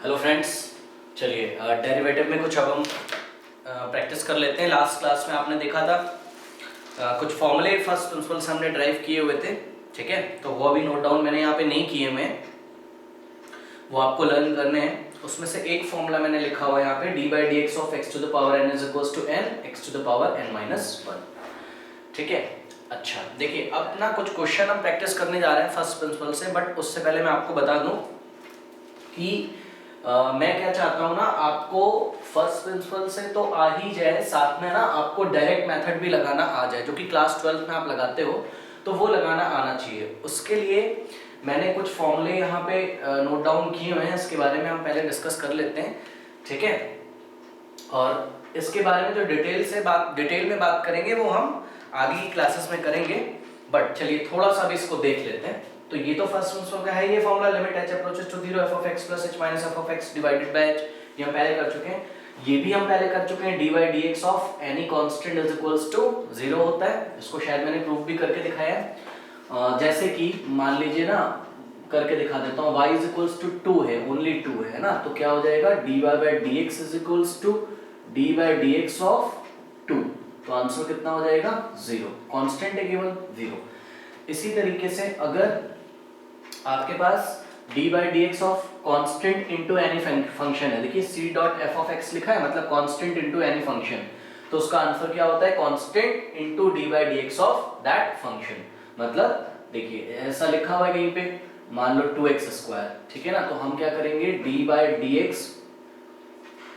Hello friends, चलिए derivative में कुछ अब हम प्रैक्टिस कर लेते हैं। लास्ट क्लास में आपने देखा था कुछ फॉर्मूले फर्स्ट प्रिंसिपल से हमने ड्राइव किए हुए थे, ठीक है। तो वो अभी नोट डाउन मैंने यहाँ पे नहीं किए मैं, वो आपको लर्न करने हैं। उसमें से एक फॉर्मूला मैंने लिखा हुआ है यहाँ पे, d by d x of x to the power n is equals to n x to the power n minus one, ठीक है। अच्छा देखिए, अब ना कुछ क्वेश्चन हम प्रैक्टिस करने जा रहे हैं फर्स्ट प्रिंसिपल से, बट उससे पहले मैं आपको बता दूं कि मैं क्या चाहता हूँ ना, आपको फर्स्ट प्रिंसिपल से तो आ ही जाए, साथ में ना आपको डायरेक्ट मेथड भी लगाना आ जाए, जो कि क्लास 12 में आप लगाते हो, तो वो लगाना आना चाहिए। उसके लिए मैंने कुछ फॉर्मूले यहाँ पे नोट डाउन किए हुए हैं, इसके बारे में हम पहले डिस्कस कर लेते हैं, ठीक है। और इसके बारे में जो डिटेल में बात करेंगे वो हम आगे की क्लासेस में करेंगे, बट चलिए थोड़ा सा भी इसको देख लेते हैं। तो ये तो फर्स्ट प्रिंसिपल का है, ये formula limit h approaches to 0 f of x plus h minus f of x divided bye h, ये हम पहले कर चुके हैं। ये भी हम पहले कर चुके हैं, dy dx of any constant is equals to 0 होता है। इसको शायद मैंने प्रूफ भी करके दिखाया है। जैसे कि मान लीजिए ना, करके दिखा देता हूँ, y इज इक्वल्स टू 2 है, ओनली 2 है ना, तो क्या हो जाएगा dy by dx is equals to d by dx of 2, तो आंसर कितना हो जाएगा 0, कांस्टेंट है केवल 0। इसी तरीके से अगर आपके पास d by d x of constant into any function है, देखिए c dot F of x लिखा है, मतलब कॉन्स्टेंट इंटू एनी फंक्शन, तो उसका आंसर क्या होता है constant into d by d x of that function. मतलब देखिए ऐसा लिखा हुआ है कहीं पे, मान लो 2x स्क्वायर, ठीक है ना, तो हम क्या करेंगे d by d x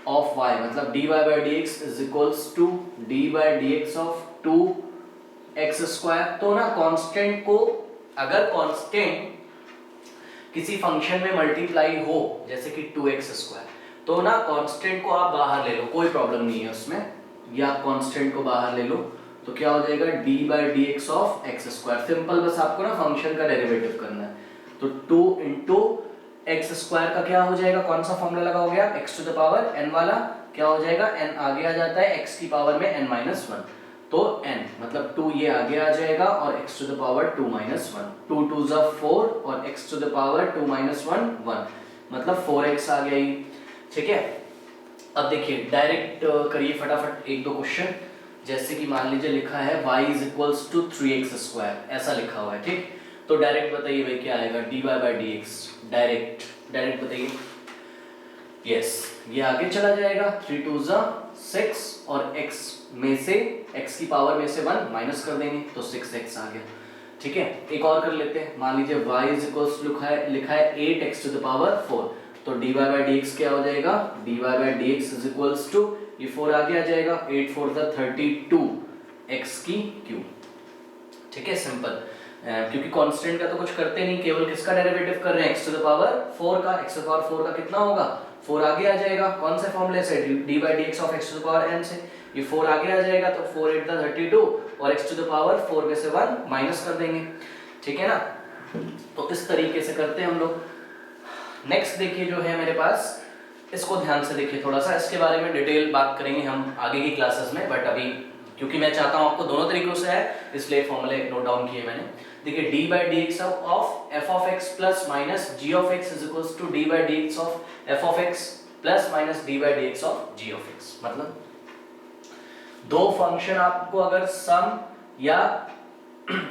of y, मतलब dy by d x is equals to d by d x of 2x square. तो ना कांस्टेंट को, अगर कांस्टेंट किसी फंक्शन में मल्टीप्लाई हो जैसे कि 2x स्क्वायर, तो ना कांस्टेंट को आप बाहर ले लो, कोई प्रॉब्लम नहीं है उसमें, या कांस्टेंट को बाहर ले लो, तो क्या हो जाएगा d by d x of x square. Simple, बस आपको ना फंक्शन का डेरिवेटिव करना है, तो 2 इंटू एक्स स्क्वायर का क्या हो जाएगा, कौन सा फॉर्मूला लगा हो गया, x to the power n वाला, क्या हो जाएगा n आगे आ जाता है x की पावर में n माइनस वन, तो n मतलब 2 ये आगे आ जाएगा और x to the power 2 minus one, 2 2 जा 4 और x to the power 2 minus 1 1, मतलब 4x आ गया ये, ठीक है। अब देखिए डायरेक्ट करिए फटाफट एक दो क्वेश्चन। जैसे कि मान लीजिए लिखा है y is equals to 3x square, ऐसा लिखा हुआ है, ठीक। तो डायरेक्ट बताइए भाई क्या आएगा, dy by d x, direct बताइए। यस, ये आगे चला जाएगा, 3 2 जा 6 और x में से, x की पावर में से 1 माइनस कर देंगे, तो 6x आ गया, ठीक है। एक और कर लेते हैं, मान लीजिए y इज इक्वल्स लिखा है 8x टू द पावर 4, तो dy बाई डी एक्स क्या हो जाएगा, dy by d x is equals to, ये 4 आगे आ जाएगा, 8 4 जा 32 x की क्यूब, ठीक है। सिंपल, क्योंकि कांस्टेंट का तो कुछ करते नहीं, केवल किसका डेरिवेटिव कर रहे हैं, x टू द पावर 4 का। x टू द पावर 4 का कितना होगा, 4 आगे आ जाएगा, कौन से फॉर्मूले से, d by d x of x to the power n से, ये 4 आगे आ जाएगा, तो 4 8 32 और x टू द पावर 4 में से 1 माइनस कर देंगे, ठीक है ना। तो इस तरीके से करते हैं हम लोग। नेक्स्ट देखिए जो है मेरे पास, इसको ध्यान से देखिए थोड़ा सा, इसके बारे में डिटेल बात करेंगे हम आगे की क्लासेस में, बट अभी क्योंकि मैं चाहता हूं आपको दोनों तरीकों से है, इसलिए फॉर्मूले नोट डाउन किए मैंने। देखिए d by d x of f of x plus minus g of x is equals to d by d x of f of x plus minus d by d x of g of x। मतलब दो function आपको अगर सम या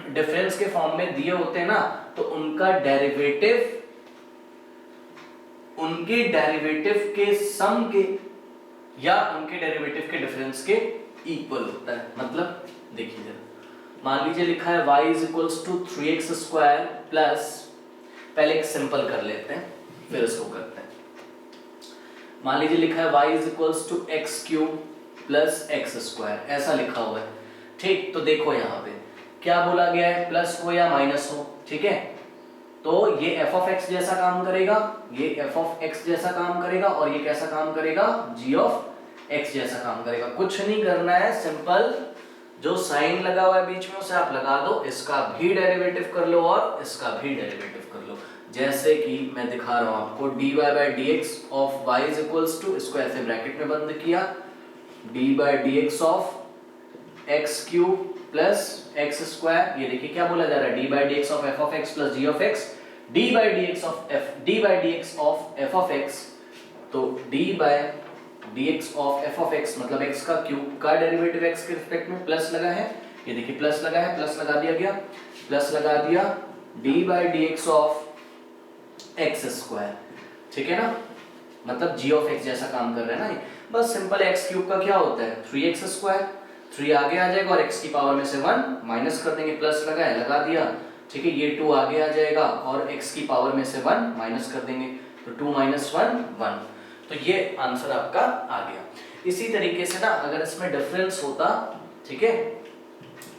difference के form में दिए होते हैं ना, तो उनका डेरिवेटिव उनके डेरिवेटिव के सम के या उनके डेरिवेटिव के डिफरेंस के इक्वल होता है। मतलब देखिए जरा, मान लीजिए लिखा है y is equals to 3x square plus, पहले एक सिंपल कर लेते हैं फिर इसको करते हैं। मान लीजिए लिखा है y is equals to x cube plus x square, ऐसा लिखा हुआ है, ठीक। तो देखो यहाँ पे क्या बोला गया है, प्लस हो या माइनस हो, ठीक है। तो ये f ऑफ x जैसा काम करेगा, ये f ऑफ x जैसा काम करेगा, और ये कैसा काम करेगा, g ऑफ x जैसा काम करेगा। कुछ नहीं करना है, सिंपल जो साइन लगा हुआ है बीच में उसे आप लगा दो, इसका भी डेरिवेटिव कर लो और इसका भी डेरिवेटिव कर लो। जैसे कि मैं दिखा रहा हूं आपको, dy by d x of y is equals to, इसको ऐसे ब्रैकेट में बंद किया, d by d x of x cube plus x square, ये देखिए क्या बोला जा रहा है, d by d x of f of x plus g of x, d by d x of f of f of x तो d by d x of f of x मतलब x का cube का derivative x के respect में plus लगा है, ये देखिए प्लस लगा है, प्लस लगा दिया गया, प्लस लगा दिया d by d x of x square, ठीक है ना, मतलब जी ऑफ एक्स जैसा काम कर रहा है ना। बस सिंपल एक्स क्यूब का क्या होता है 3x स्क्वायर, 3 आगे आ जाएगा और x की पावर में से 1 माइनस कर देंगे, प्लस लगा है लगा दिया, ठीक है, ये 2 आगे आ जाएगा और x की पावर में से 1 माइनस कर देंगे, तो 2 माइनस 1 1, तो ये आंसर आपका आ गया। इसी तरीके से ना अगर इसमें डिफरेंस होता, ठीक है,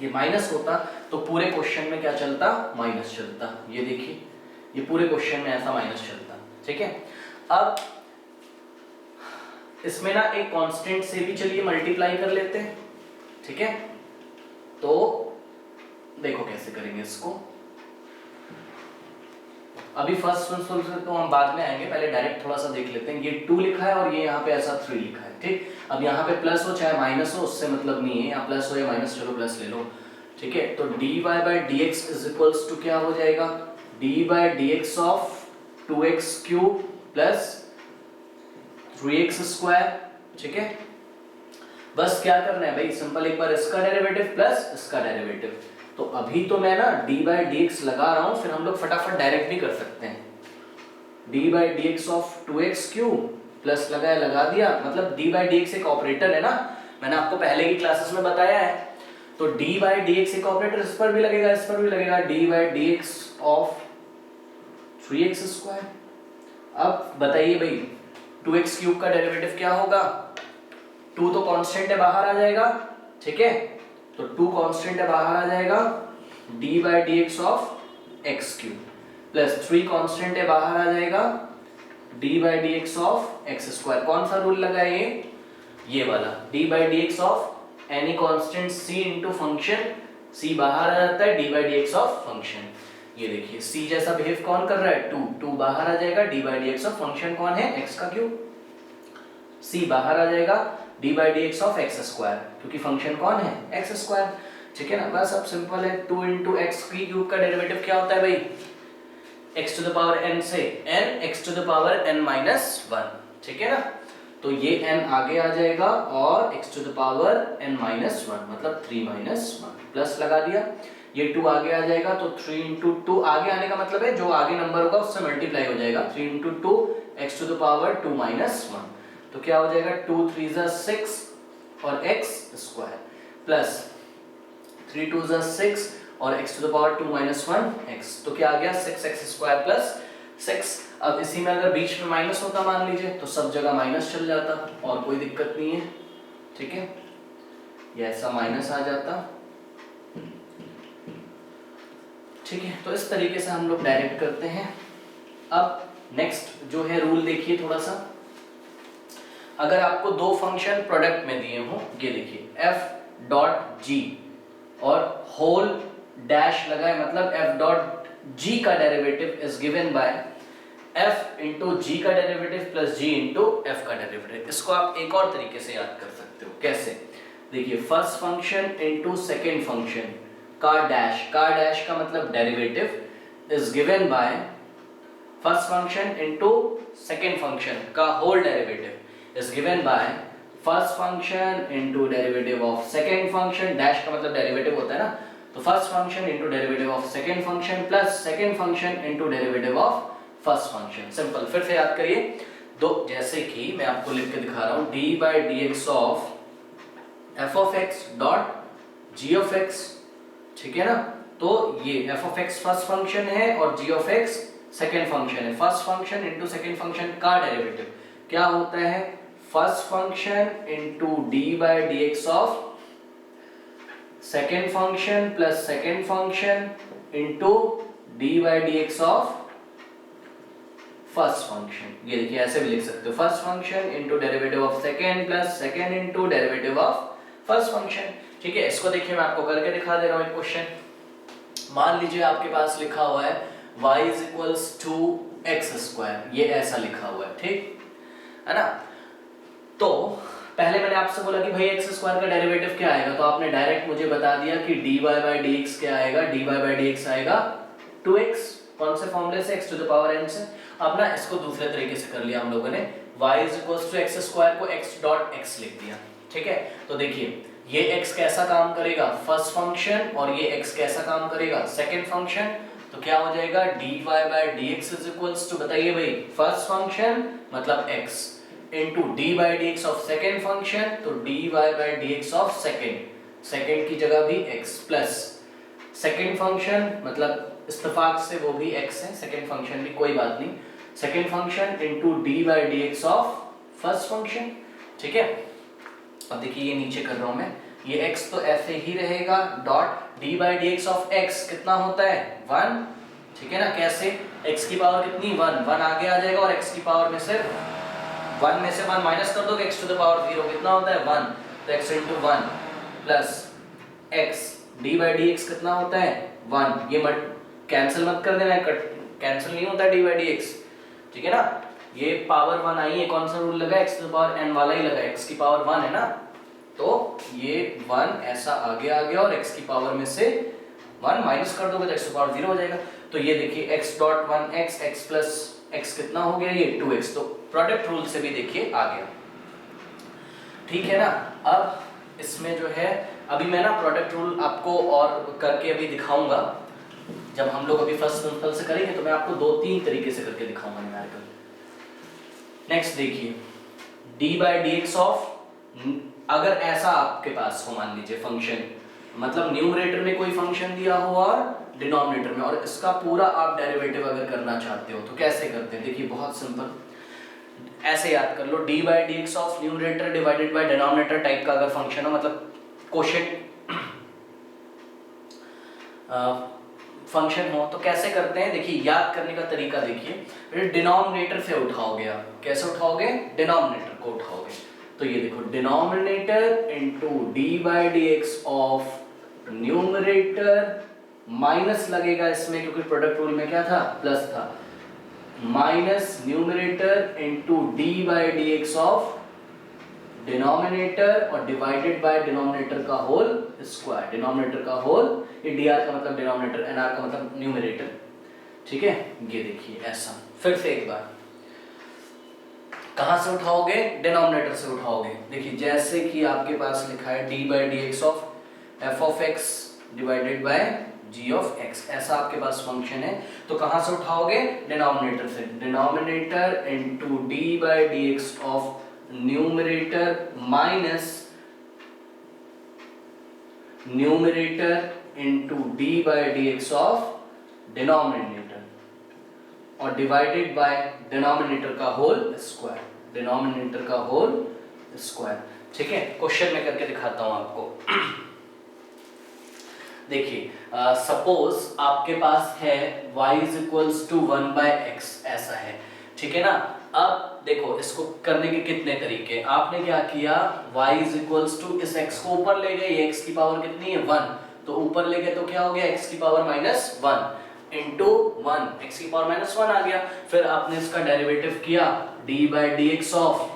ये माइनस होता तो पूरे क्वेश्चन में क्या चलता, माइनस चलता, ये देखिए ये पूरे क्वेश्चन में ऐसा माइनस चलता, ठीक है। अब इसमें ना एक कांस्टेंट से भी चलिए मल्टीप्लाई कर लेते हैं, ठीक है, तो देखो कैसे करेंगे इसको, अभी फर्स्ट प्रिंसिपल से तो हम बाद में आएंगे, पहले डायरेक्ट थोड़ा सा देख लेते हैं। ये 2 लिखा है और ये यहाँ पे ऐसा 3 लिखा है, ठीक। अब यहाँ पे प्लस हो चाहे माइनस हो उससे मतलब नहीं है, यहाँ प्लस हो या माइनस, चलो प्लस ले लो, ठीक है। तो dy by dx is equals to क्या हो जाएगा, dy by dx of 2x cube plus 3x square, ठीक है। बस क्या करना है भाई, सिंपल एक बार इसका डेरिवेटिव प्लस इसका डेरिवेटिव, तो अभी तो मैं ना d बाई डी एक्स लगा रहा हूं, फिर हम लोग फटाफट डायरेक्ट भी कर सकते हैं, d by d x of 2x cube plus लगाया लगा दिया, मतलब d बाई डी एक्स एक ऑपरेटर है ना, मैंने आपको पहले की क्लासेस में बताया है, तो d बाई डी एक्स एक ऑपरेटर, इस पर भी लगेगा इस पर भी लगेगा, d by d x of 3x square. अब बताइए भाई 2x क्यूब का डेरिवेटिव क्या होगा, 2 तो कांस्टेंट है बाहर आ जाएगा, ठीक है, तो 2 कांस्टेंट है बाहर आ जाएगा, d by d x of x cube plus 3 constant है बाहर आ जाएगा, d by d x of x square. कौन सा रूल लगा है ये वाला, d by d x of any constant c into function, c बाहर आ जाता है, d by d x of function, ये देखिए c जैसा बिहेव कौन कर रहा है 2, 2 बाहर आ जाएगा, d by d x of function कौन है x का क्यूब, c बाहर आ जाएगा d by d x of x square, क्योंकि फंक्शन कौन है एक्स स्क्वायर, ठीक है ना। बस अब सिंपल है, 2 इंटू एक्स की क्यूब का डेरिवेटिव क्या होता है भाई, x to the power n से n x to the power n minus 1, ठीक है ना, तो ये n आगे आ जाएगा और x to the power n minus 1 मतलब 3 माइनस 1, प्लस लगा दिया, ये 2 आगे आ जाएगा, तो 3 इंटू 2 आगे आने का मतलब है जो आगे नंबर होगा उससे मल्टीप्लाई हो जाएगा, 3 into 2 x to the power 2 minus 1, तो क्या हो जाएगा 2 3 जा 6 और x स्क्वायर प्लस 3 2 जा 6 और x to the power 2 minus 1 x, तो क्या आ गया 6x स्क्वायर प्लस 6। अब इसी में अगर बीच में माइनस होता मान लीजिए तो सब जगह माइनस चल जाता और कोई दिक्कत नहीं है, ठीक है, ये ऐसा माइनस आ जाता, ठीक है। तो इस तरीके से हम लोग डायरेक्ट करते हैं। अब नेक्स्ट जो है रूल देखिए थोड़ा सा, अगर आपको दो फंक्शन प्रोडक्ट में दिए हों, ये देखिए f डॉट g और होल डैश लगा है, मतलब f डॉट g का derivative is given bye f into g का derivative plus g into f का डेरिवेटिव। इसको आप एक और तरीके से याद कर सकते हो, कैसे, देखिए first function into second function का डैश का मतलब derivative is given by first function into second function का whole derivative is given by first function into derivative of second function, dash का मतलब डेरिवेटिव होता है ना, तो first function into derivative of second function plus second function into derivative of first function। Simple, फिर से याद करिए दो, जैसे कि मैं आपको लिख के दिखा रहा हूँ d by dx of f of x dot g of x, ठीक है ना, तो ये f of x first function है और g of x second function है, first function into second function का डेरिवेटिव क्या होता है, first function into d by d x of second function plus second function into d by d x of first function, ये देखिए ऐसे भी लिख सकते हो, first function into derivative of second plus second into derivative of first function, ठीक है। इसको देखिए मैं आपको करके दिखा दे रहा हूं एक क्वेश्चन, मान लीजिए आपके पास लिखा हुआ है y is equals to x square, ये ऐसा लिखा हुआ है, ठीक है ना। तो पहले मैंने आपसे बोला कि भाई x स्क्वायर का डेरिवेटिव क्या आएगा, तो आपने डायरेक्ट मुझे बता दिया कि dy by dx क्या आएगा, dy by dx आएगा 2x, कौन से फॉर्मूले से, x to the power n से। अब ना इसको दूसरे तरीके से कर लिया हम लोगों ने, y is equals to x square को x डॉट x लिख दिया, ठीक है। तो देखिए ये x कैसा काम करेगा, फर्स्ट फंक्शन, और ये x कैसा काम करेगा, सेकंड फंक्शन। तो क्या हो जाएगा, dy by dx is equals to, बताइए भाई, फर्स्ट फंक्शन मतलब x into d by dx of second function, तो dy by dx of second की जगह भी x प्लस सेकंड फंक्शन मतलब इत्तेफाक से वो भी x है, सेकंड फंक्शन भी कोई बात नहीं, second function into d by dx of first function, ठीक है। अब देखिए ये नीचे कर रहा हूं मैं, ये x तो ऐसे ही रहेगा, dot d by dx of x कितना होता है 1, ठीक है ना। कैसे, x की पावर कितनी 1 आगे आ जाएगा, और x की पावर में से 1 में से 1 माइनस कर दोगे, x टू द पावर 0 कितना होता है 1, तो x into 1 plus x d by dx कितना होता है 1, ये मत कैंसिल मत कर देना, कैंसिल नहीं होता d बाय dx, ठीक है ना। ये पावर 1 आई है, कौन सा रूल लगा, x to the power n वाला ही लगा, x की पावर 1 है ना, तो ये 1 ऐसा आगे आ गया, और x की पावर में से 1 माइनस कर दोगे तो x टू द पावर 0 हो जाएगा। तो ये देखिए x dot 1x, x plus x कितना हो गया, ये 2x, तो प्रोडक्ट रूल से भी देखिए आ गया, ठीक है ना। अब इसमें जो है अभी मैं ना प्रोडक्ट रूल आपको और करके अभी दिखाऊंगा, जब हम लोग अभी फर्स्ट प्रिंसिपल से करेंगे तो मैं आपको 2-3 तरीके से करके दिखाऊंगा न्यूमेरिकल। नेक्स्ट देखिए d बाय dx ऑफ, अगर ऐसा आपके पास हो मान लीजिए फंक्शन, मतलब न्यूमरेटर में कोई फंक्शन दिया हो और डिनोमिनेटर में, और इसका पूरा आप डेरिवेटिव अगर करना चाहते हो तो कैसे करते हैं, देखिए बहुत सिंपल, ऐसे याद कर लो, d by dx of numerator divided by denominator type का अगर फंक्शन हो, मतलब कोशेंट फंक्शन हो, तो कैसे करते हैं, देखिए याद करने का तरीका देखिए, डिनोमिनेटर से उठाओगे आप, कैसे उठाओगे, डिनोमिनेटर को उठाओगे, तो ये देखो denominator into d by dx of numerator, minus लगेगा इसमें क्योंकि प्रोडक्ट रूल में क्या था, प्लस था, minus numerator into d by dx of denominator, और डिवाइडेड बाय डिनोमिनेटर का होल स्क्वायर, डिनोमिनेटर का होल, ये dr का मतलब डिनोमिनेटर, nr का मतलब न्यूमरेटर, ठीक है। ये देखिए ऐसा, फिर से एक बार, कहां से उठाओगे, डिनोमिनेटर से उठाओगे, देखिए जैसे कि आपके पास लिखा है d by dx of f of x divided by g of x, ऐसा आपके पास फंक्शन है, तो कहां से उठाओगे, डिनोमिनेटर से, denominator into d by dx of numerator minus numerator into d by dx of denominator, और डिवाइडेड बाय डिनोमिनेटर का होल स्क्वायर, डिनोमिनेटर का होल स्क्वायर, ठीक है। क्वेश्चन में करके दिखाता हूं आपको। देखिए सपोज आपके पास है y is equals to 1 by x, ऐसा है, ठीक है ना। अब देखो इसको करने के कितने तरीके, आपने क्या किया, y इज इक्वल्स टू, इस x को ऊपर ले गए, ये x की पावर कितनी है 1, तो ऊपर ले गए तो क्या हो गया, x की पावर माइनस 1 इंटू 1, x की पावर माइनस 1 आ गया, फिर आपने इसका डेरिवेटिव किया d by dx of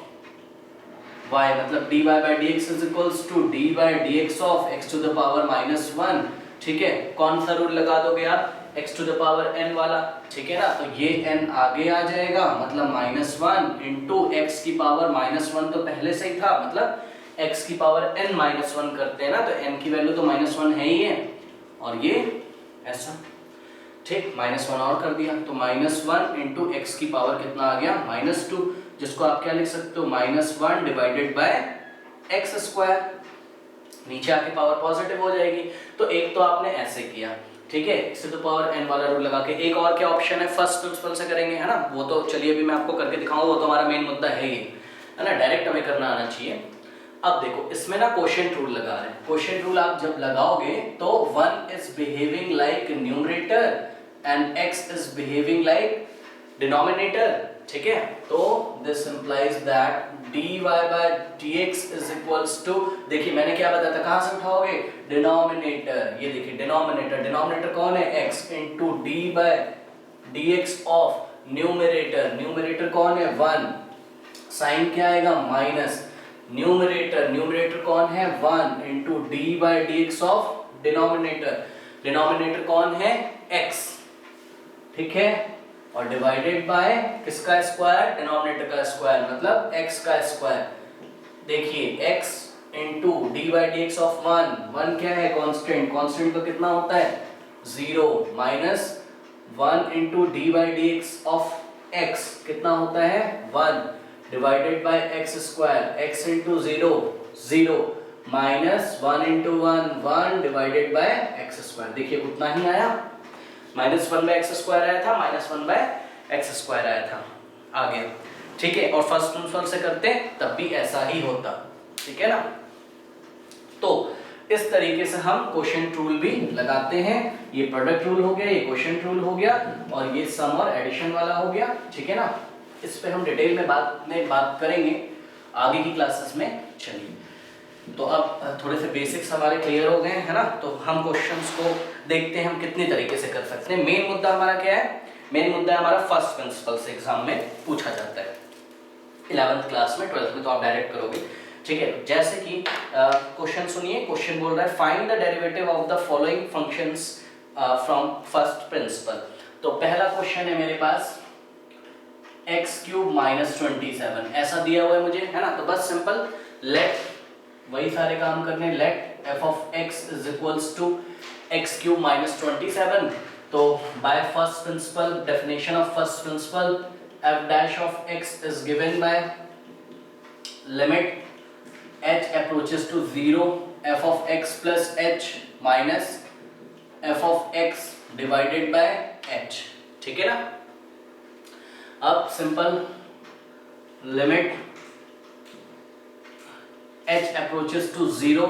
y, मतलब dy by dx is equals to d by dx of x to the power minus 1, ठीक है। कौन सा रूल लगा दोगे आप, x to the power n वाला, ठीक है ना, तो ये n आगे आ जाएगा, मतलब -1 इंटू x की पावर -1 तो पहले से ही था, मतलब x की पावर n -1 करते हैं ना, तो n की वैल्यू तो -1 है ही है, और ये ऐसा, ठीक, -1 और कर दिया, तो -1 इंटू x की पावर कितना आ गया, -2, जिसको आप क्या लिख सकते हो, -1 डिवाइडेड बाय x स्क्वायर, नीचे आके पावर पॉजिटिव हो जाएगी। तो एक तो आपने ऐसे किया, ठीक है, x to the power n वाला रूल लगा के। एक और क्या ऑप्शन है, फर्स्ट प्रिंसिपल से करेंगे, है ना, वो तो चलिए अभी मैं आपको करके दिखाऊंगा, वो तो हमारा मेन मुद्दा है ही, है ना, डायरेक्ट हमें करना आना चाहिए। अब देखो इसमें ना क्वोशिएंट रूल लगा रहे हैं, क्वोशिएंट रूल आप जब लगाओगे तो 1 is behaving like numerator and x is behaving like denominator, ठीक है, तो this implies that dy by dx is equals to, देखिए मैंने क्या बताया था, कहां से उठाओगे, डिनोमिनेटर, ये देखिए डिनोमिनेटर, डिनोमिनेटर कौन है, x into d by dx of numerator, numerator कौन है 1, साइन क्या आएगा माइनस, न्यूमरेटर, न्यूमरेटर कौन है 1 into d by dx of denominator, denominator कौन है x, ठीक है, और डिवाइडेड बाय किसका स्क्वायर, डिनोमिनेटर का स्क्वायर मतलब x का स्क्वायर। देखिए x into d by d x of 1 क्या है, कांस्टेंट, कांस्टेंट का कितना होता है 0, minus 1 into d by d x of x कितना होता है 1, divided by x square, x into 0 0, minus 1 into 1 divided by x square. देखिए उतना ही आया, -1 बाय एक्स स्क्वायर आया था, -1 बाय एक्स स्क्वायर आया था, आ गया। ठीक है, और फर्स्ट प्रिंसिपल से करते तब भी ऐसा ही होता, ठीक है ना। तो इस तरीके से हम क्वोशिएंट रूल भी लगाते हैं। ये प्रोडक्ट रूल हो गया, ये क्वोशिएंट रूल हो गया, और ये सम और एडिशन वाला हो गया, ठीक है ना। इस पे हम डिटेल में बात करेंगे आगे की क्लासेस में। चलिए, तो अब थोड़े से बेसिक्स हमारे क्लियर हो गए हैं ना, तो हम क्वेश्चंस को देखते हैं हम कितने तरीके से कर सकते हैं। मेन मुद्दा हमारा क्या है, मेन मुद्दा हमारा फर्स्ट प्रिंसिपल से एग्जाम में पूछा जाता है 11th क्लास में, 12th में तो आप डायरेक्ट करोगे, ठीक है। जैसे कि क्वेश्चन सुनिए, क्वेश्चन बोल रहा है find the derivative of the following functions from first principle. तो पहला क्वेश्चन है मेरे पास x³ - 27 ऐसा दिया हुआ है मुझे, है ना। तो बस सिंपल लेट, वही सारे काम करने, late f of x is equals to x³ - 27। तो by first principle, definition of first principle, f dash of x is given by limit h approaches to 0 f of x plus h minus f of x divided by h, ठीक है ना। अब simple limit h approaches to 0,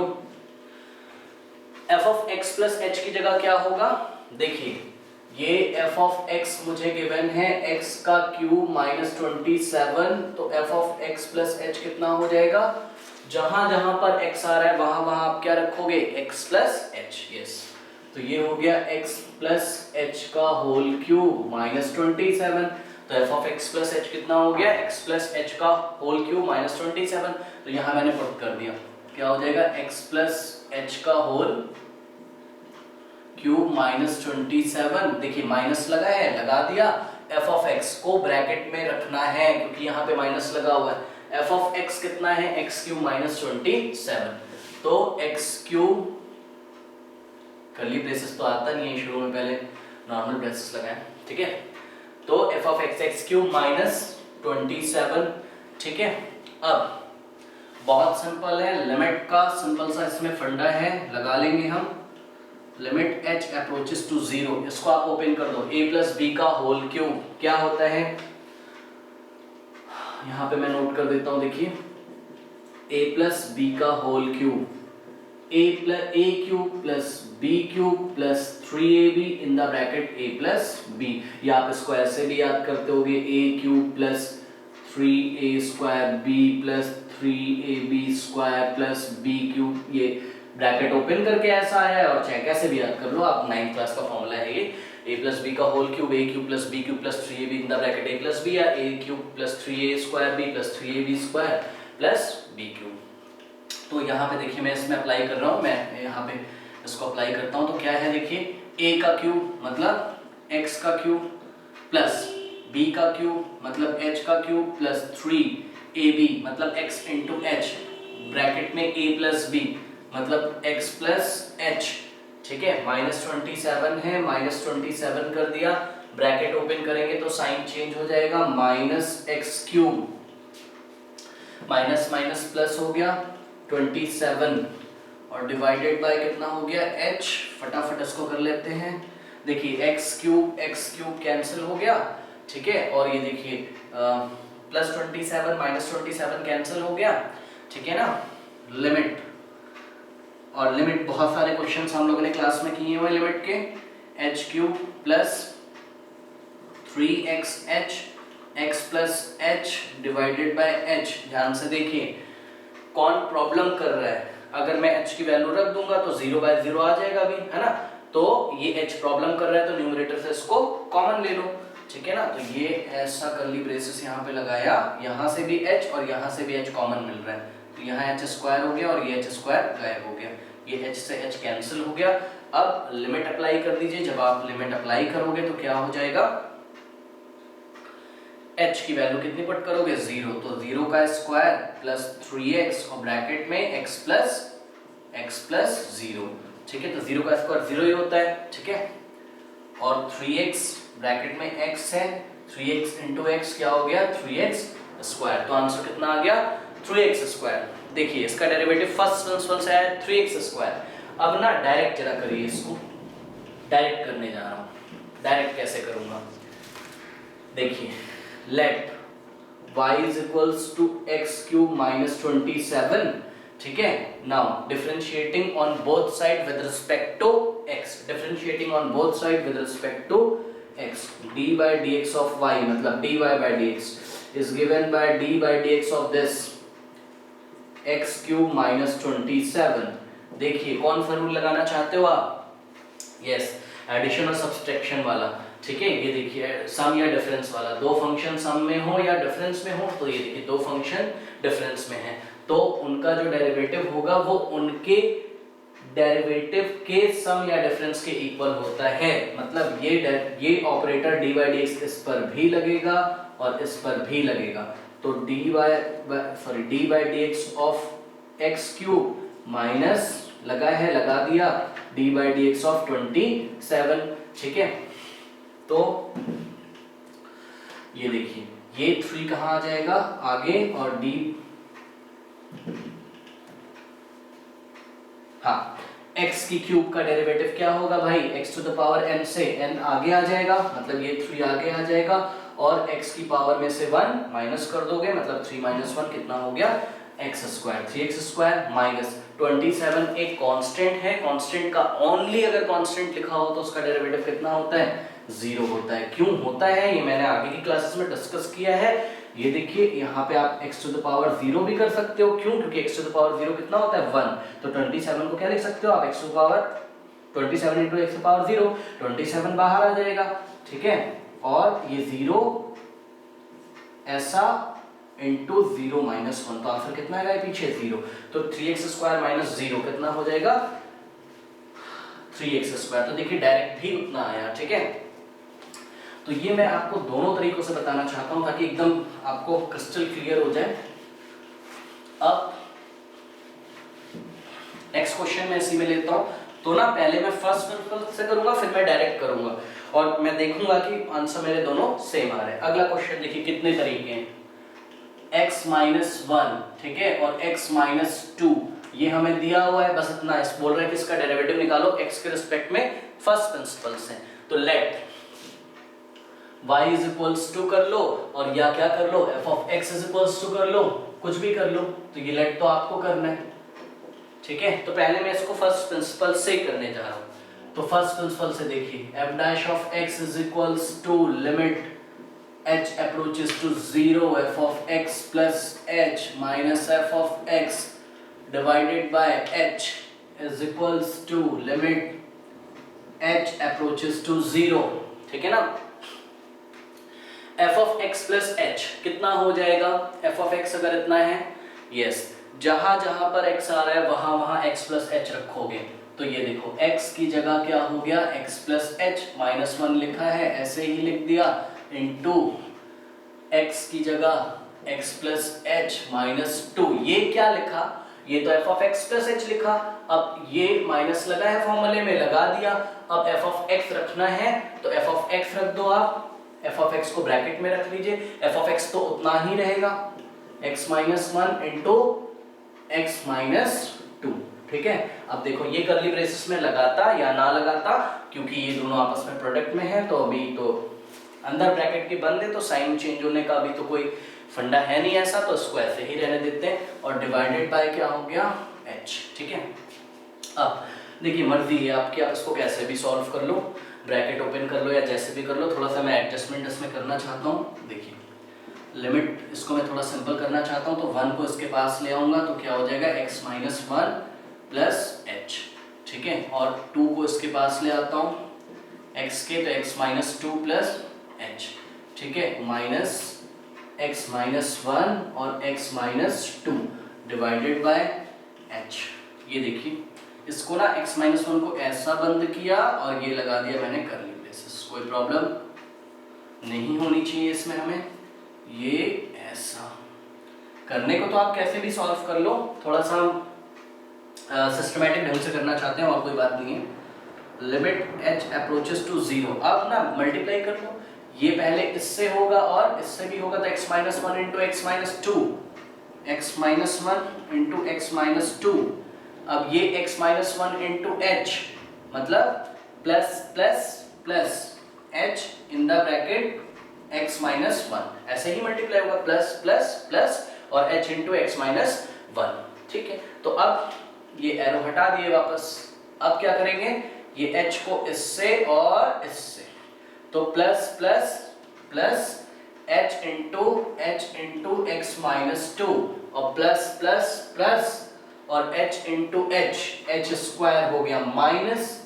f of x plus h की जगह क्या होगा, देखिए ये f of x मुझे गिवन है x का क्यूब माइनस 27, तो f of x plus h कितना हो जाएगा, जहां जहां पर x आ रहा है वहां वहां आप क्या रखोगे x plus h, यस। तो ये हो गया x plus h का होल क्यूब माइनस 27, तो f of x plus h कितना हो गया x plus h का होल क्यूब माइनस 27। तो यहां मैंने पुट कर दिया, क्या हो जाएगा x plus h का होल क्यूब माइनस 27। देखिए माइनस लगा है, लगा दिया, f of x को ब्रैकेट में रखना है क्योंकि यहाँ पे माइनस लगा हुआ है। f of x कितना है x³ - 27, तो x³ कर्ली ब्रेसेस तो आता नहीं है शुरू में, पहले नॉर्मल ब्रेसेस लगाएं, ठीक है। तो f of x x³ - 27, ठीक है। अब बहुत सिंपल है, लिमिट का सिंपल सा इसमें फंडा है, लगा लेंगे हम। लिमिट h अप्रोचेस टू 0, इसको आप ओपन कर दो, a प्लस बी का होल क्यूब क्या होता है, यहाँ पे मैं नोट कर देता हूँ, देखिए a प्लस बी का whole cube, a cube plus b cube plus 3ab in the bracket a plus b, या आप इसको ऐसे भी याद करते होगे a cube plus 3a square b plus 3ab square plus b cube, ये ब्रैकेट ओपन करके ऐसा आया है, और चाहे कैसे भी याद कर लो आप, 9th क्लास का फॉर्मूला है ये, a प्लस बी का whole cube, a cube plus b cube plus 3ab in the bracket a plus b, या a cube plus 3a square b plus 3ab square plus b cube. तो यहाँ पे देखिए मैं इसमें अप्लाई कर रहा हूँ, मैं यहाँ पे इसको अप्लाई करता हूँ, तो क्या है देखिए a का क्यूब मतलब x का क्यूब प्लस b का क्यूब मतलब h का क्यूब प्लस 3ab मतलब x इंटू h, ब्रैकेट में a प्लस b मतलब x प्लस h, ठीक है। -27 है, -27 कर दिया, ब्रैकेट ओपन करेंगे तो साइन चेंज हो जाएगा, -x³, माइनस माइनस प्लस हो गया 27, और डिवाइडेड बाय कितना हो गया h, फटाफट इसको कर लेते हैं। देखिए x³ कैंसिल हो गया, ठीक है, और ये देखिए +27 -27 कैंसिल हो गया, ठीक है ना। लिमिट, और लिमिट बहुत सारे क्वेश्चंस हम लोगों ने क्लास में किए हुए लिमिट के, h³ plus 3xh x plus h divided by h। ध्यान से देखिए कौन प्रॉब्लम कर रहा है, अगर मैं h की वैल्यू रख दूंगा तो 0/0 आ जाएगा अभी, है ना। तो ये h प्रॉब्लम कर रहा है तो न्यूमरेटर से इसको कॉमन ले लो, ठीक है ना। तो ये ऐसा कर्ली ब्रेसेस यहाँ पे लगाया, यहाँ से भी h और यहाँ से भी h कॉमन मिल रहा है, तो यहाँ h स्क्वायर हो गया और ये h स्क्वायर गायब हो गया, ये h से h कैंसिल हो गया। अब लिमिट अप्लाई कर दीजिए, जब आप लिमिट अप्लाई करोगे तो क्या हो जाएगा, h की वैल्यू कितनी पुट करोगे 0, तो 0 का स्क्वायर प्लस 3x और ब्रैकेट में x प्लस 0, ठीक है। तो 0 का स्क्वायर 0 ही होता है, ठीक है। और 3x ब्रैकेट में x है, 3x इंटू एक्स क्या हो गया 3x स्क्वायर। तो आंसर कितना आ गया 3x स्क्वायर। देखिए इसका डेरिवेटिव फर्स्ट प्रिंसिपल से है 3x स्क्वायर। अब ना डायरेक्ट जरा करिए इसको, डायरेक्ट करने जा रहा हूं। डायरेक्ट कैसे करूंगा, देखिए let y is equals to x cube minus 27, ठीक है। Now differentiating on both side with respect to x, differentiating on both side with respect to x, d by dx of y मतलब dy by dx is given by d by dx of this x cube minus 27। देखिए कौन formula लगाना चाहते हो आप, yes addition और subtraction वाला, ठीक है। ये देखिए सम या डिफरेंस वाला, दो फंक्शन सम में हो या डिफरेंस में हो, तो ये देखिए दो फंक्शन डिफरेंस में है तो उनका जो डेरिवेटिव होगा वो उनके डेरिवेटिव के सम या डिफरेंस के इक्वल होता है। मतलब ये ऑपरेटर dy dx इस पर भी लगेगा और इस पर भी लगेगा। तो dy by dx of x cube minus लगा है, लगा दिया d by dx ऑफ 27, ठीक है। तो ये देखिए ये 3 कहाँ आ जाएगा आगे और d, हाँ x की क्यूब का डेरिवेटिव क्या होगा भाई x to the power n से n आगे आ जाएगा, मतलब ये 3 आगे आ जाएगा और x की पावर में से 1 माइनस कर दोगे, मतलब 3 माइनस 1 कितना हो गया x square, 3x square minus 27 एक कांस्टेंट है, कांस्टेंट का ओनली अगर कांस्टेंट लिखा हो तो उसका डेरिवेटिव कितना होता है 0 होता है। क्यों होता है ये मैंने आगे की क्लासेस में डिस्कस किया है। ये देखिए यहाँ पे आप x टू द पावर 0 भी कर सकते हो, क्यों, क्योंकि x टू द पावर 0 कितना होता है 1, तो 27 को क्या लिख सकते हो आप x to the power 27 into x to the power 0, 27 बाहर आ जाएगा, ठीक है। और ये 0 ऐसा इंटू 0 माइनस 1, तो आंसर कितना आएगा पीछे 0, तो 3x स्क्वायर माइनस 0 कितना हो जाएगा 3x स्क्वायर। तो देखिए डायरेक्ट भी उतना आया, ठीक है। तो ये मैं आपको दोनों तरीकों से बताना चाहता हूं ताकि एकदम आपको क्रिस्टल क्लियर हो जाए। अब नेक्स्ट क्वेश्चन मैं इसी में लेता हूं, तो ना पहले मैं फर्स्ट प्रिंसिपल से करूंगा फिर मैं डायरेक्ट करूंगा और मैं देखूंगा कि आंसर मेरे दोनों सेम आ रहे हैं। अगला क्वेश्चन देखिए कितने तरीके हैं, x माइनस 1, ठीक है, और x माइनस 2, ये हमें दिया हुआ है, बस इतना इस बोल रहा है कि इसका डेरिवेटिव निकालो x के रिस्पेक्ट में फर्स्ट प्रिंसिपल से। तो let y is equals to कर लो और या क्या कर लो f of x is equals to कर लो, कुछ भी कर लो, तो ये लेट तो आपको करना है, ठीक है। तो पहले मैं इसको फर्स्ट प्रिंसिपल से करने जा रहा हूं। तो फर्स्ट प्रिंसिपल से देखिए f dash of x is equals to limit h approaches to 0 f of x plus h minus f of x divided by h is equals to limit h approaches to 0, ठीक है ना। f of x plus h कितना हो जाएगा, f of x अगर इतना है, yes जहां जहां पर x आ रहा है वहां वहां x plus h रखोगे, तो ये देखो x की जगह क्या हो गया x plus h माइनस 1 लिखा है ऐसे ही लिख दिया इंटू x की जगह x plus h माइनस 2, ये क्या लिखा, ये तो f of x plus h लिखा, अब ये माइनस लगा है फॉर्मूले में लगा दिया, अब f of x रखना है तो f of x रख दो आप, f of x को ब्रैकेट में रख लीजिए, f of x तो उतना ही रहेगा x minus 1 into x minus 2, ठीक है। अब देखो ये कर्ली ब्रेसेस में लगाता या ना लगाता, क्योंकि ये दोनों आपस में प्रोडक्ट में है तो अभी तो अंदर ब्रैकेट के बंद है तो साइन चेंज होने का अभी तो कोई फंडा है नहीं ऐसा, तो इसको ऐसे ही रहने देते हैं और डिवाइडेड बाय क्या हो गया h, ठीक है। अब देखिए मर्जी है आपकी, आप इसको कैसे भी सॉल्व कर लो, ब्रैकेट ओपन कर लो या जैसे भी कर लो, थोड़ा सा मैं एडजस्टमेंट इसमें करना चाहता हूँ। देखिए लिमिट इसको मैं थोड़ा सिंपल करना चाहता हूँ, तो 1 को इसके पास ले आऊंगा तो क्या हो जाएगा x माइनस 1 प्लस h, ठीक है, और 2 को इसके पास ले आता हूँ x के, तो x माइनस 2 प्लस h, ठीक है, माइनस x माइनस 1 और x minus 2 divided by h। ये देखिए इसको ना x माइनस 1 को ऐसा बंद किया और ये लगा दिया मैंने कर्ली ब्रेसेस, कोई प्रॉब्लम नहीं होनी चाहिए इसमें हमें, ये ऐसा करने को तो आप कैसे भी सॉल्व कर लो, थोड़ा सा सिस्टमैटिक ढंग से करना चाहते हैं और कोई बात नहीं है। लिमिट h अप्रोचेस टू 0, अब ना मल्टीप्लाई कर लो, ये पहले इससे होगा और इससे भी होगा, तो x minus 1 into x minus two, x minus 1 into x minus two. अब ये x माइनस 1 इंटू एच, मतलब plus plus plus h in the bracket x minus 1, ऐसे ही मल्टीप्लाई होगा, प्लस प्लस प्लस और h इंटू एक्स माइनस 1। ठीक है, तो अब ये एरो हटा दिए वापस, अब क्या करेंगे, ये h को इससे और इससे, तो plus plus plus h into x minus two और प्लस प्लस प्लस और h इंटू h स्क्वायर हो गया माइनस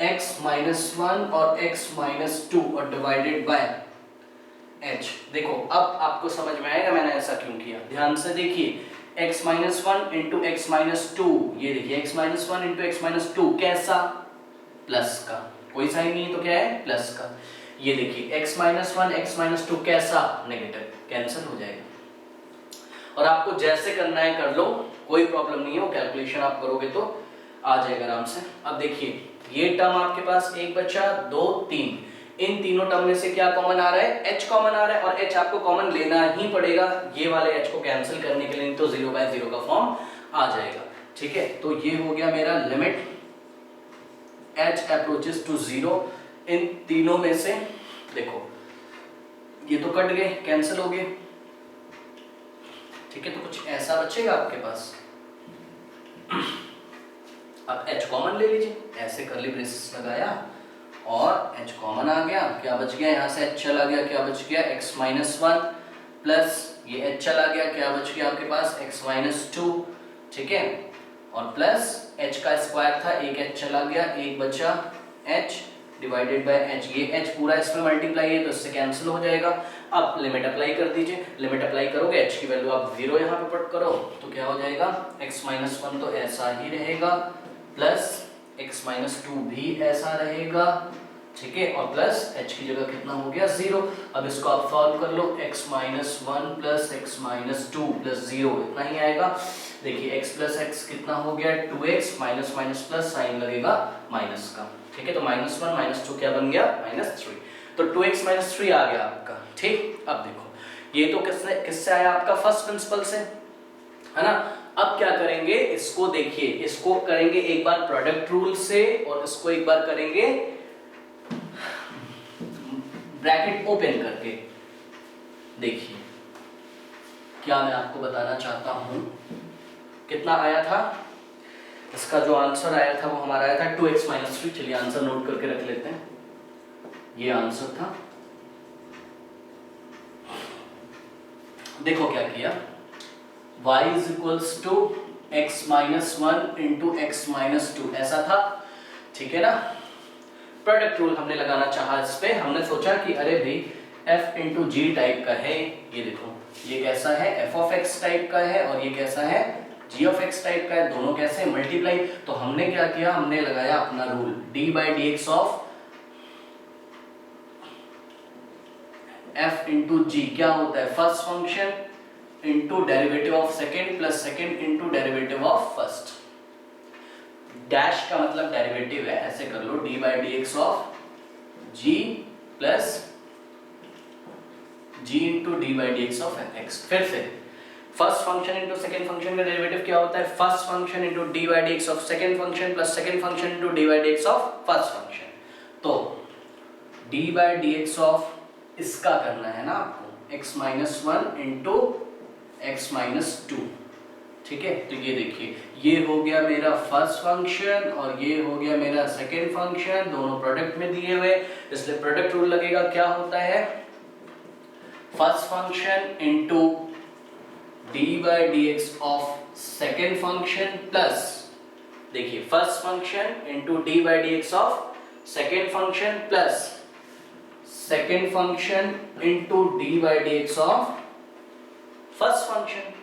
x माइनस 1 और x माइनस 2 और डिवाइडेड बाय h। देखो अब आपको समझ में आएगा मैंने ऐसा क्यों किया, ध्यान से देखिए, x minus 1 into x minus two, ये देखिए x minus 1 into x minus two कैसा, प्लस का, कोई साइन नहीं तो क्या है प्लस का। ये देखिए x minus 1 x minus two कैसा, नेगेटिव, कैंसिल हो जाएगा। और आपको जैसे करना है कर लो, कोई प्रॉब्लम नहीं है, वो कैलकुलेशन आप करोगे तो आ जाएगा आराम से। अब देखिए ये टर्म आपके पास एक बचा, 2 3, इन तीनों टर्म में से क्या कॉमन आ रहा है, h कॉमन आ रहा है, और h आपको कॉमन लेना ही पड़ेगा, ये वाले h को कैंसिल करने के लिए, नहीं तो 0 बाय 0 का फॉर्म आ जाएगा। ठीक है, तो ये हो गया मेरा लिमिट h अप्रोचेस टू 0, इन तीनों में से देखो ये तो कट गए, कैंसिल हो गए। ठीक है, तो कुछ ऐसा बचेगा आपके पास, अब h कॉमन ले लीजिए, ऐसे कर्ली ब्रेसेस लगाया और h कॉमन आ गया, क्या बच गया, यहाँ से h चला गया, क्या बच गया x माइनस 1 प्लस ये h चला गया, क्या बच गया आपके पास x माइनस 2। ठीक है, और प्लस h का स्क्वायर था, एक h चला गया, एक बचा h डिवाइडेड बाय h, ये h पूरा इसमें मल्टीप्लाई है तो इससे कैंसिल हो जाएगा। अब लिमिट अप्लाई कर दीजिए, लिमिट अप्लाई करोगे h की वैल्यू आप 0 यहाँ पे पुट करो तो क्या हो जाएगा, x माइनस 1 तो ऐसा ही रहेगा, प्लस x माइनस 2 भी ऐसा रहेगा। ठीक है, और प्लस h की जगह कितना हो गया 0। अब इसको आप सॉल्व कर लो, x minus 1 plus x minus 2 plus 0 इतना ही आएगा। देखिए x प्लस एक्स कितना हो गया 2x, minus minus plus sign लगेगा माइनस का। ठीक है, तो माइनस 1 माइनस 2 क्या बन गया माइनस 3, तो 2x माइनस 3 आ गया आपका। ठीक, अब देखो ये तो किससे आया आपका, फर्स्ट प्रिंसिपल से, है ना। अब क्या करेंगे, इसको देखिए, इसको करेंगे एक बार प्रोडक्ट रूल से और इसको एक बार करेंगे ब्रैकेट ओपन करके। देखिए क्या मैं आपको बताना चाहता हूं, कितना आया था इसका, जो आंसर आया था वो हमारा आया था 2x माइनस 3। चलिए आंसर नोट करके रख लेते हैं, ये आंसर था। देखो क्या किया, y is equals to x minus 1 into x minus 2 ऐसा था। ठीक है ना, प्रोडक्ट रूल हमने लगाना चाहा इस पे, हमने सोचा कि अरे भाई f इंटू जी टाइप का है, ये देखो ये कैसा है f ऑफ x टाइप का है और ये कैसा है g ऑफ x टाइप का है, दोनों कैसे मल्टीप्लाई। तो हमने क्या किया, हमने लगाया अपना rule d by d x of f into g, क्या होता है first function into derivative of second plus second into derivative of first. Dash का मतलब डेरिवेटिव है, ऐसे कर लो d by d x of g plus g into d by d x of x। फिर से first function into second function का derivative क्या होता है, first function into d by d x of second function plus second function into d by d x of first function. तो d by d x of इसका करना है ना आपको, x minus 1 into x minus 2। ठीक है, तो ये देखिए ये हो गया मेरा फर्स्ट फंक्शन और ये हो गया मेरा सेकेंड फंक्शन, दोनों प्रोडक्ट में दिए हुए, इसलिए प्रोडक्ट रूल लगेगा। क्या होता है, first function into d by d x of second function plus, देखिए first function into d by d x of second function plus second function into d by d x of first function.